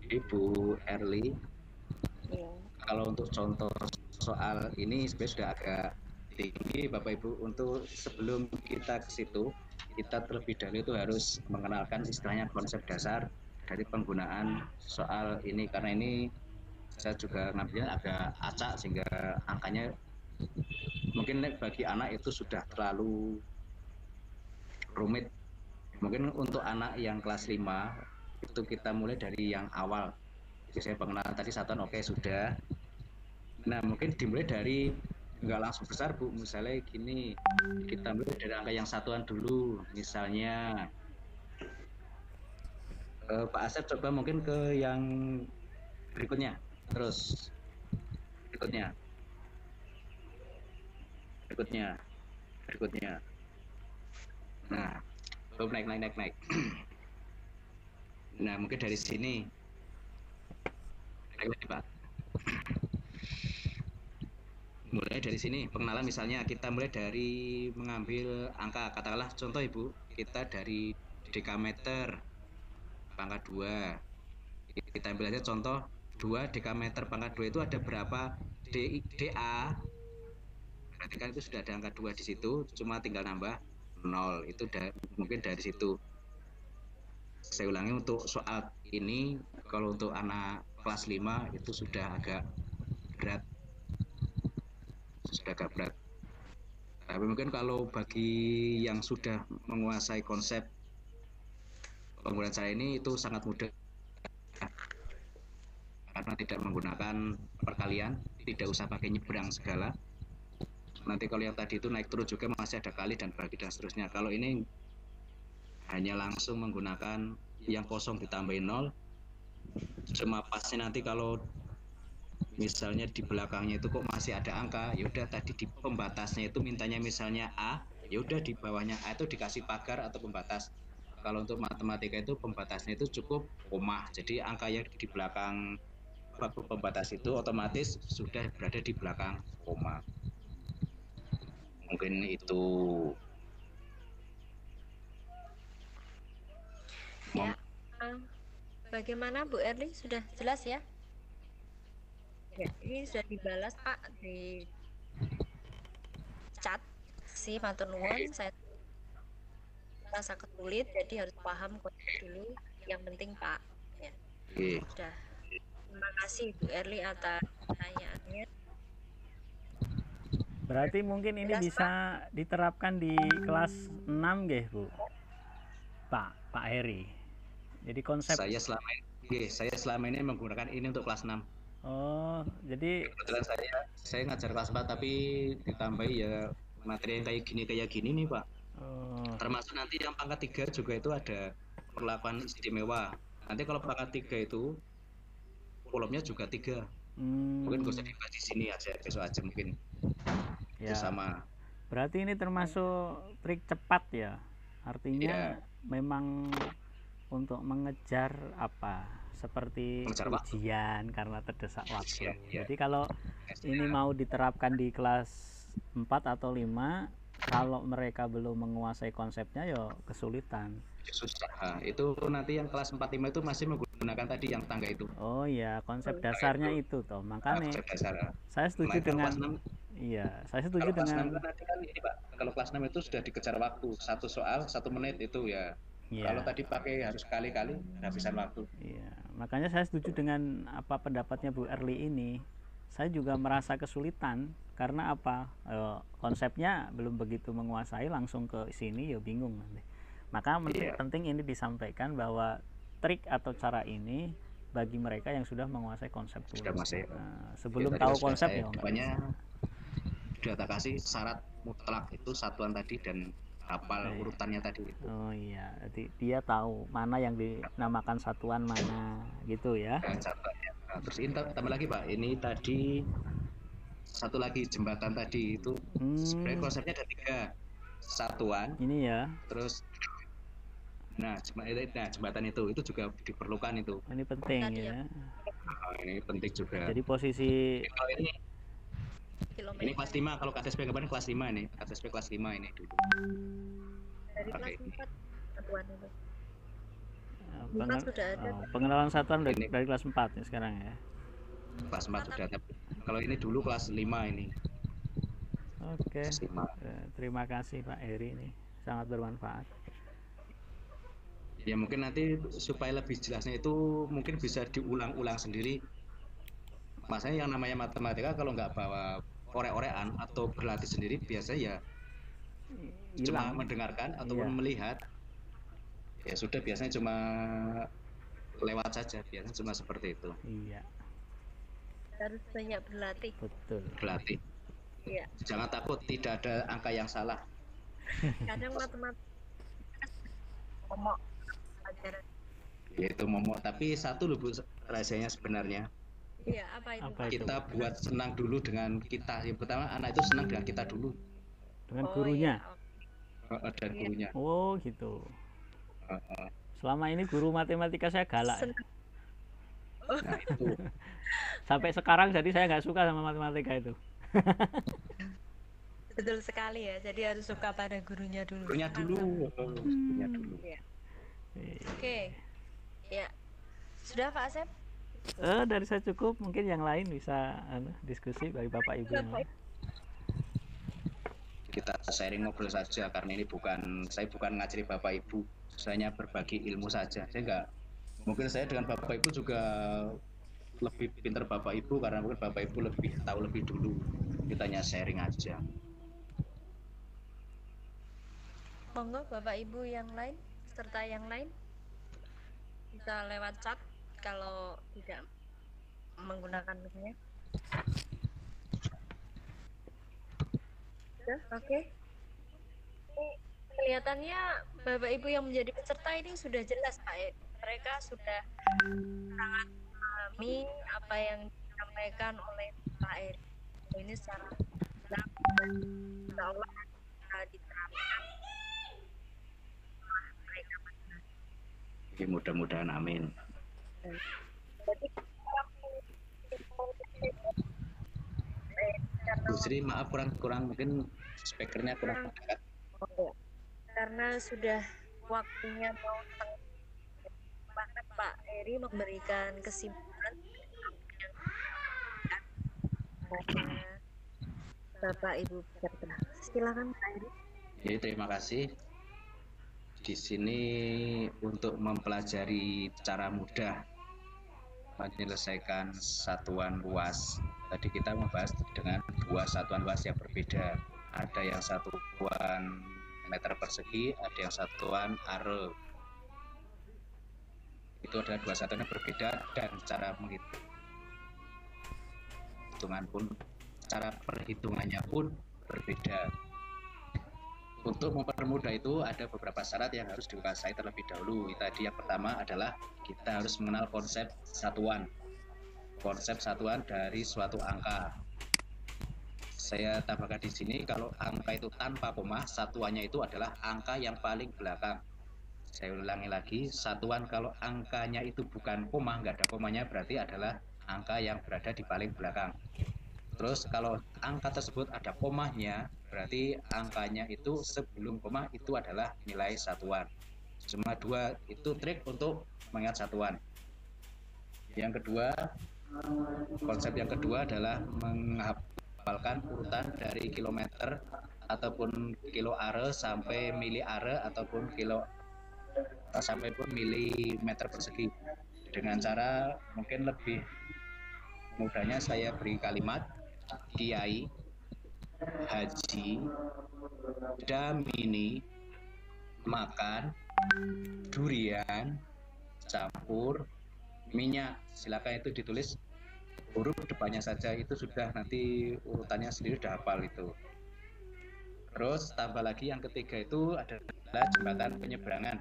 Ibu Erli,
ya.
kalau untuk contoh soal ini sebenarnya sudah agak tinggi Bapak Ibu. Untuk sebelum kita ke situ, kita terlebih dahulu itu harus mengenalkan istilahnya konsep dasar dari penggunaan soal ini, karena ini saya juga ngambilnya agak acak sehingga angkanya mungkin bagi anak itu sudah terlalu rumit. Mungkin untuk anak yang kelas 5 itu kita mulai dari yang awal. Biasanya pengenalan tadi satuan oke, sudah. Nah, mungkin dimulai dari nggak langsung besar Bu, misalnya gini, kita mulai dari angka yang satuan dulu. Misalnya Pak Asep coba mungkin ke yang berikutnya, terus berikutnya, nah naik. Nah, mungkin dari sini naik lagi Pak. Mulai dari sini pengenalan, misalnya kita mulai dari mengambil angka, katakanlah contoh Ibu, kita dari dekameter pangkat 2. Kita ambil aja contoh 2 dekameter pangkat 2 itu ada berapa DA, berarti kan itu sudah ada angka 2 di situ, cuma tinggal nambah 0. Itu mungkin dari situ. Saya ulangi, untuk soal ini kalau untuk anak kelas 5 itu sudah agak berat. Tapi mungkin kalau bagi yang sudah menguasai konsep penggunaan cara ini itu sangat mudah, karena tidak menggunakan perkalian, tidak usah pakai nyebrang segala. nanti kalau yang tadi itu naik turun juga masih ada kali dan bagi dan seterusnya. Kalau ini hanya langsung menggunakan yang kosong ditambahin 0, cuma pasnya nanti kalau misalnya di belakangnya itu kok masih ada angka, ya udah tadi di pembatasnya itu mintanya misalnya A, ya udah di bawahnya A itu dikasih pagar atau pembatas. Kalau untuk matematika itu pembatasnya itu cukup koma, jadi angka yang di belakang pembatas itu otomatis sudah berada di belakang koma. Mungkin itu.
Ya. Bagaimana Bu Erli? Sudah jelas ya? Ya, ini sudah dibalas Pak di chat si matur nuwun. Saya rasa kesulit, jadi harus paham konsep dulu. Yang penting Pak. Ya. Sudah. Terima kasih Bu Erli atas pertanyaannya.
Berarti mungkin ini bisa diterapkan di kelas 6 nggih, Bu? Pak Heri. Jadi konsep
saya selama ini menggunakan ini untuk kelas 6.
Oh, jadi
kebetulan saya ngajar kelas 4 tapi ditambahi ya materi yang kayak gini nih, Pak. Termasuk nanti yang pangkat 3 juga itu ada perlakuan istimewa. Nanti kalau pangkat 3 itu kolomnya juga 3. Mungkin gak usah dibahas di sini aja, besok aja mungkin.
Ya.
Sama.
Berarti ini termasuk trik cepat ya. Artinya memang untuk mengejar apa? Seperti ujian karena terdesak waktu. Jadi kalau ini mau diterapkan di kelas 4 atau 5, kalau mereka belum menguasai konsepnya ya kesulitan.
Susah. Itu nanti yang kelas 4 5 itu masih menggunakan tadi yang tangga itu.
Oh iya, konsep dasarnya itu toh. Makanya saya setuju dengan saya setuju dengan
nanti kan ini Pak. Kalau kelas 6 itu sudah dikejar waktu, 1 soal 1 menit itu ya. Kalau tadi pakai harus kali-kali habisan waktu.
Iya, makanya saya setuju dengan apa pendapatnya Bu Erli ini. Saya juga merasa kesulitan karena apa? Konsepnya belum begitu menguasai, langsung ke sini ya bingung nanti. Maka penting ini disampaikan bahwa trik atau cara ini bagi mereka yang sudah menguasai konsep dulu. Sebelum tahu konsep ya
sudah tak kasih syarat mutlak itu satuan tadi dan hafal urutannya tadi itu.
Oh iya, jadi dia tahu mana yang dinamakan satuan mana gitu ya.
Nah, terus ini tambah lagi Pak, ini tadi satu lagi jembatan tadi itu sebenarnya konsepnya ada 3 satuan.
Ini ya.
Terus jembatan itu juga diperlukan itu.
Ini penting ya.
Ini penting juga.
Jadi posisi
ini kelas 5, kalau KTSP kemarin kelas 5 ini. KTSP kelas 5 ini dulu.
Dari kelas 4 satuan itu.
Pengenalan satuan dari kelas 4 ya sekarang ya.
Kelas 4 sudah ada. Kalau ini dulu kelas 5 ini.
Oke. Terima kasih Pak Heri, ini sangat bermanfaat.
Ya mungkin nanti supaya lebih jelasnya itu mungkin bisa diulang-ulang sendiri. Masanya yang namanya matematika kalau nggak bawa orek-orekan atau berlatih sendiri biasanya ya cuma mendengarkan ataupun melihat ya sudah, biasanya cuma lewat saja, biasanya cuma seperti itu.
Iya,
harus banyak berlatih.
Betul,
berlatih.
Iya.
Jangan takut tidak ada angka yang salah.
Kadang matematika momok pelajaran
ya itu momok, tapi satu loh Bu rahasianya sebenarnya.
Iya, apa itu?
Kita buat senang dulu dengan kita. Yang pertama anak itu senang dengan kita dulu.
Dengan gurunya.
Dan gurunya.
Oh gitu. Selama ini guru matematika saya galak.
Nah, itu.
Sampai sekarang jadi saya nggak suka sama matematika itu.
Betul sekali ya. Jadi harus suka pada gurunya dulu.
Gurunya dulu. Gurunya dulu.
Ya. Oke. Ya. Sudah Pak Asep?
Dari saya cukup, mungkin yang lain bisa diskusi bagi Bapak Ibu yang lain.
Kita sharing ngobrol saja karena ini saya bukan ngajari Bapak Ibu, saya hanya berbagi ilmu saja. Mungkin saya dengan Bapak Ibu juga lebih pintar Bapak Ibu karena mungkin Bapak Ibu lebih tahu lebih dulu. Kita hanya sharing aja.
Monggo Bapak Ibu yang lain serta yang lain bisa lewat chat kalau tidak menggunakan mic-nya. Ya, oke. Ini kelihatannya Bapak Ibu yang menjadi peserta ini sudah jelas Pak Ed. Mereka sudah sangat memahami apa yang disampaikan oleh Pak Ed. Ini secara jelas dan insya Allah bisa diterapkan oleh mereka.
Ya, mudah-mudahan amin.
Jadi
Bu Sri, maaf kurang mungkin speakernya kurang dekat.
karena sudah waktunya mau tengah, Pak Eri memberikan kesimpulan Bapak Ibu peserta. Silakan Pak Eri.
Jadi terima kasih. Di sini untuk mempelajari cara mudah menyelesaikan satuan luas. Tadi kita membahas dengan dua satuan luas yang berbeda. Ada yang satuan meter persegi, ada yang satuan are. Itu adalah dua satuan yang berbeda dan cara perhitungannya pun berbeda. Untuk mempermudah itu ada beberapa syarat yang harus dikuasai terlebih dahulu. Tadi yang pertama adalah kita harus mengenal konsep satuan. Konsep satuan dari suatu angka. Saya tambahkan di sini kalau angka itu tanpa koma, satuannya itu adalah angka yang paling belakang. Saya ulangi lagi, satuan kalau angkanya itu bukan koma, nggak ada komanya, berarti adalah angka yang berada di paling belakang. Terus kalau angka tersebut ada komanya, berarti angkanya itu sebelum koma itu adalah nilai satuan. Cuma dua itu trik untuk mengingat satuan. Yang kedua, konsep yang kedua adalah menghafalkan urutan dari kilometer ataupun kilo are sampai mili are ataupun sampai pun milimeter persegi. Dengan cara mungkin lebih mudahnya saya beri kalimat kiai, haji, damini, makan, durian, campur, minyak. Silakan itu ditulis huruf depannya saja, itu sudah nanti urutannya sendiri sudah hafal itu. Terus tambah lagi yang ketiga itu adalah jembatan penyeberangan.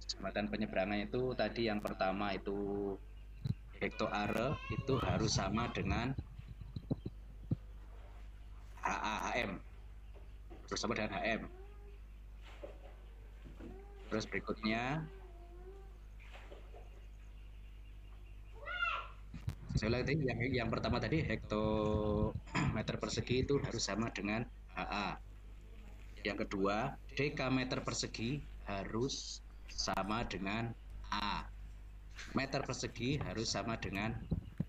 Jembatan penyeberangan itu tadi yang pertama itu hektoare itu harus sama dengan HAM, terus sama dengan HM. Terus berikutnya saya ulang tadi yang pertama tadi hektometer persegi itu harus sama dengan HA. Yang kedua dekameter persegi harus sama dengan A. Meter persegi harus sama dengan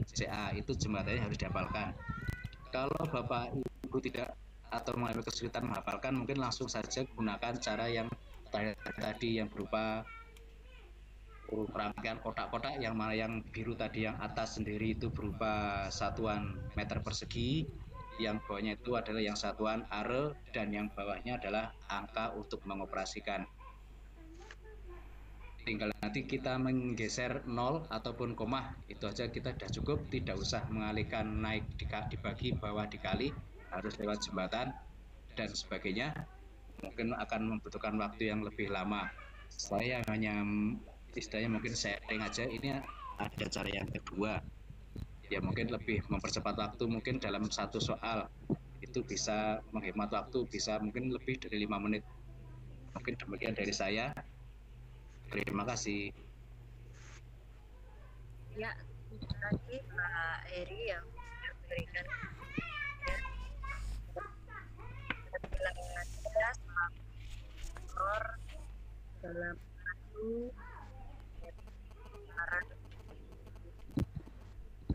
CA. Itu jembatannya harus dihafalkan. Kalau Bapak Ibu tidak atau mengalami kesulitan menghafalkan, mungkin langsung saja gunakan cara yang tadi yang berupa rangkaian kotak-kotak, yang mana yang biru tadi yang atas sendiri itu berupa satuan meter persegi, yang bawahnya itu adalah yang satuan are, dan yang bawahnya adalah angka untuk mengoperasikan. Tinggal nanti kita menggeser 0 ataupun koma, itu aja kita sudah cukup, tidak usah mengalihkan naik dibagi, bawah dikali, harus lewat jembatan dan sebagainya, mungkin akan membutuhkan waktu yang lebih lama. Saya hanya istilahnya mungkin sharing aja, ini ada cara yang kedua, ya mungkin lebih mempercepat waktu, mungkin dalam satu soal itu bisa menghemat waktu, bisa mungkin lebih dari 5 menit. Mungkin demikian dari saya. Terima kasih.
Ya, terima kasih Pak Eri yang sudah memberikan penjelasan jelas dalam satu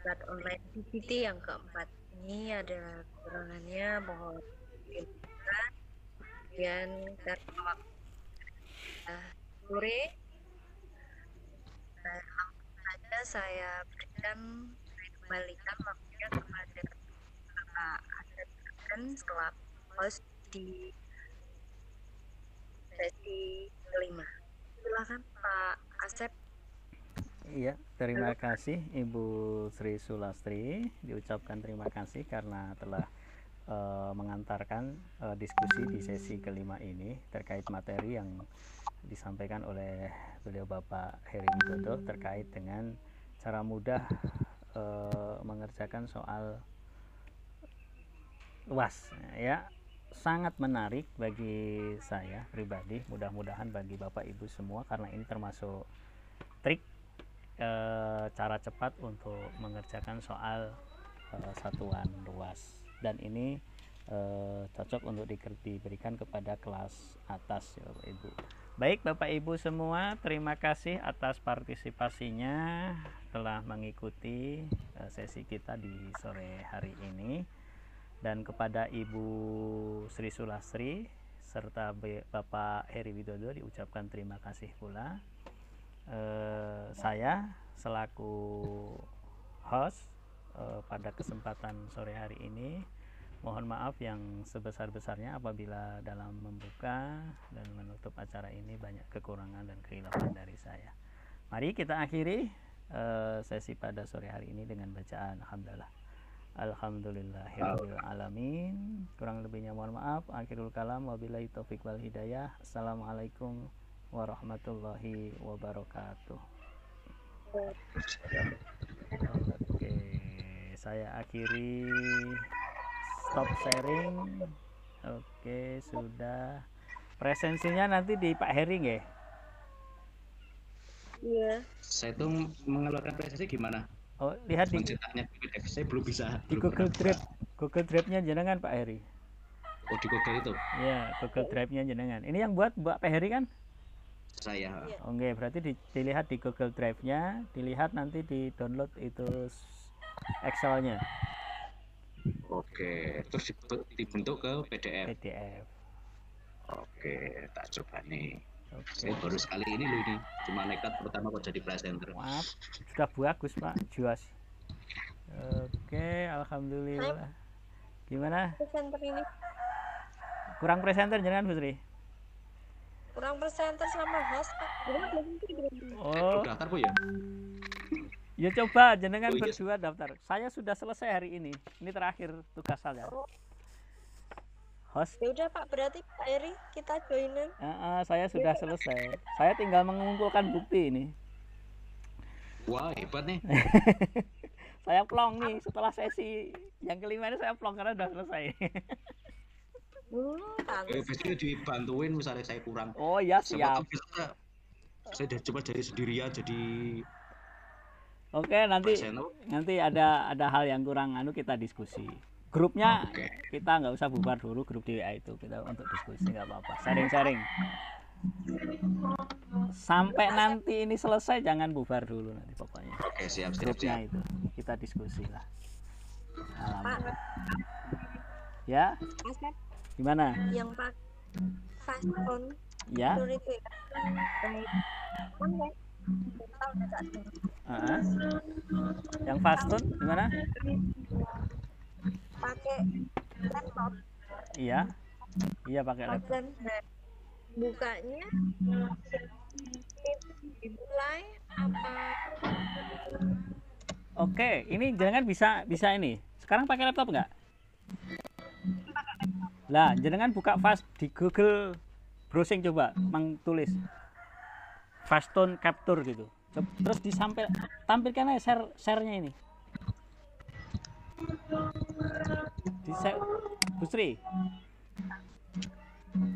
saran online PPT yang keempat. Ini ada kekurangannya, mohon dimaafkan. Kemudian karena waktu sore, langsung saja saya kembalikan waktunya kepada Bapak Asep selaku host di sesi kelima. Silakan Pak Asep.
Iya, terima kasih Ibu Sri Sulastri. Diucapkan terima kasih karena telah mengantarkan diskusi di sesi kelima ini terkait materi yang disampaikan oleh beliau Bapak Heri Widodo terkait dengan cara mudah mengerjakan soal UAS ya. Sangat menarik bagi saya pribadi, mudah-mudahan bagi Bapak Ibu semua, karena ini termasuk trik cara cepat untuk mengerjakan soal satuan luas, dan ini cocok untuk diberikan kepada kelas atas ya Bapak Ibu. Baik Bapak Ibu semua, terima kasih atas partisipasinya telah mengikuti sesi kita di sore hari ini, dan kepada Ibu Sri Sulastri serta Bapak Heri Widodo diucapkan terima kasih pula. Saya selaku host pada kesempatan sore hari ini mohon maaf yang sebesar-besarnya apabila dalam membuka dan menutup acara ini banyak kekurangan dan kehilafan dari saya. Mari kita akhiri sesi pada sore hari ini dengan bacaan alhamdulillah. Alhamdulillahirabbil alamin. Kurang lebihnya mohon maaf. Akhirul kalam, wabillahi taufik wal hidayah. Assalamualaikum warahmatullahi wabarakatuh. Oke, saya akhiri stop sharing. Oke, sudah. Presensinya nanti di Pak Heri nggih?
Iya.
Saya tuh mengeluarkan presensi gimana?
Oh, lihat di
Mencetaknya PDF saya belum bisa.
di Google Drive. Google Drive-nya jenengan Pak Heri.
Oh, di Google itu?
Ya, Google Drive-nya jenengan. Ini yang buat Pak Heri kan?
Saya.
Oke, berarti dilihat di Google Drive-nya, dilihat nanti di download itu Excel-nya.
Oke, terus dibentuk ke PDF.
PDF.
Oke, tak coba nih.
Oke.
Saya baru sekali ini loh ini, cuma nekat pertama kok jadi presenter.
Maaf, sudah bagus Pak, juas. Oke, alhamdulillah. Gimana?
Presenter ini
Kurang presenter jangan Bu Sri?
kurang presenter sama host Pak.
Oh,
Daftar Bu ya?
ya coba jenengan
Oh, iya.
berdua daftar. Saya sudah selesai hari ini. Ini terakhir tugas saya. Host,
Ya udah Pak, berarti Pak Eri kita joinin.
saya sudah selesai. Saya tinggal mengumpulkan bukti ini.
Wah, hebat nih.
Saya plong nih setelah sesi yang kelima ini, saya plong karena sudah selesai.
Biasanya dibantuin misalnya saya kurang.
Oh ya,
Siapa
siap.
tahu bisa saya udah coba jadi sendirian jadi
Oke, nanti
presenter.
ada hal yang kurang kita diskusi. Grupnya
Oke.
kita nggak usah bubar dulu, grup di WA itu kita untuk diskusi nggak apa-apa. Sharing-sharing. Sampai nanti ini selesai jangan bubar dulu nanti pokoknya.
Oke, siap.
Grupnya itu kita diskusi lah. Alhamdulillah. Ya,
Asep
gimana?
yang Pak Faston
Ya.
itu ya.
Yang fastun gimana?
Pakai laptop
Iya. Iya pakai laptop.
dan bukanya dimulai apa?
Oke, ini jenengan bisa ini. Sekarang pakai laptop nggak? Lah, jenengan buka fast di Google browsing coba, tulis Fastone Capture gitu. Terus tampilkan aja share-nya ini. Di share. Bu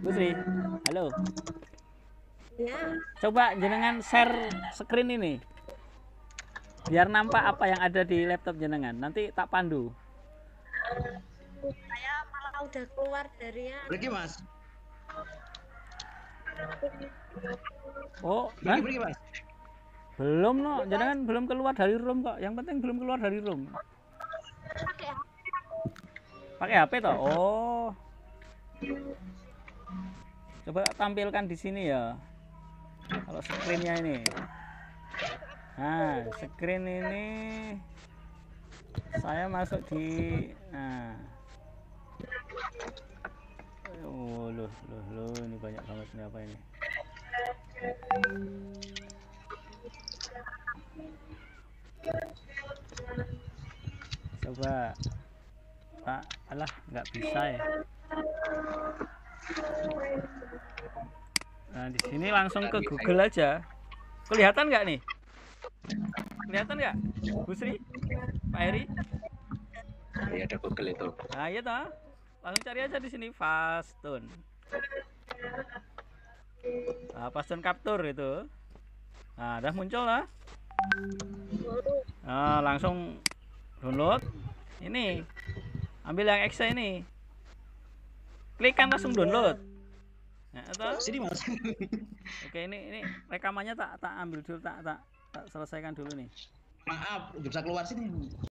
Sri, halo.
Ya,
Coba jenengan share screen ini. Biar nampak apa yang ada di laptop jenengan. Nanti tak pandu.
saya malah udah keluar dari
Pergi, Mas.
Oh,
Pergi, Mas.
belum no, jenengan belum keluar dari room kok. Yang penting belum keluar dari room. Pakai HP toh? Oh. Coba tampilkan di sini ya. Kalau screen-nya ini. Nah, screen ini saya masuk di oh, loh, ini banyak banget ini apa ini? Coba. alah nggak bisa ya. Nah di sini langsung ke Google aja. Kelihatan nggak nih? Kelihatan nggak, Bu Sri, Pak Heri?
Ya ada Google itu.
Nah iya toh, langsung cari aja di sini Fastun. Nah, Fastun Capture itu. Nah udah muncul lah. Nah, langsung download. Ini ambil yang Exe ini, klik kan langsung download. Nah, atau
Sini Mas.
oke, ini rekamannya tak ambil dulu, tak selesaikan dulu nih.
Maaf, bisa keluar sini.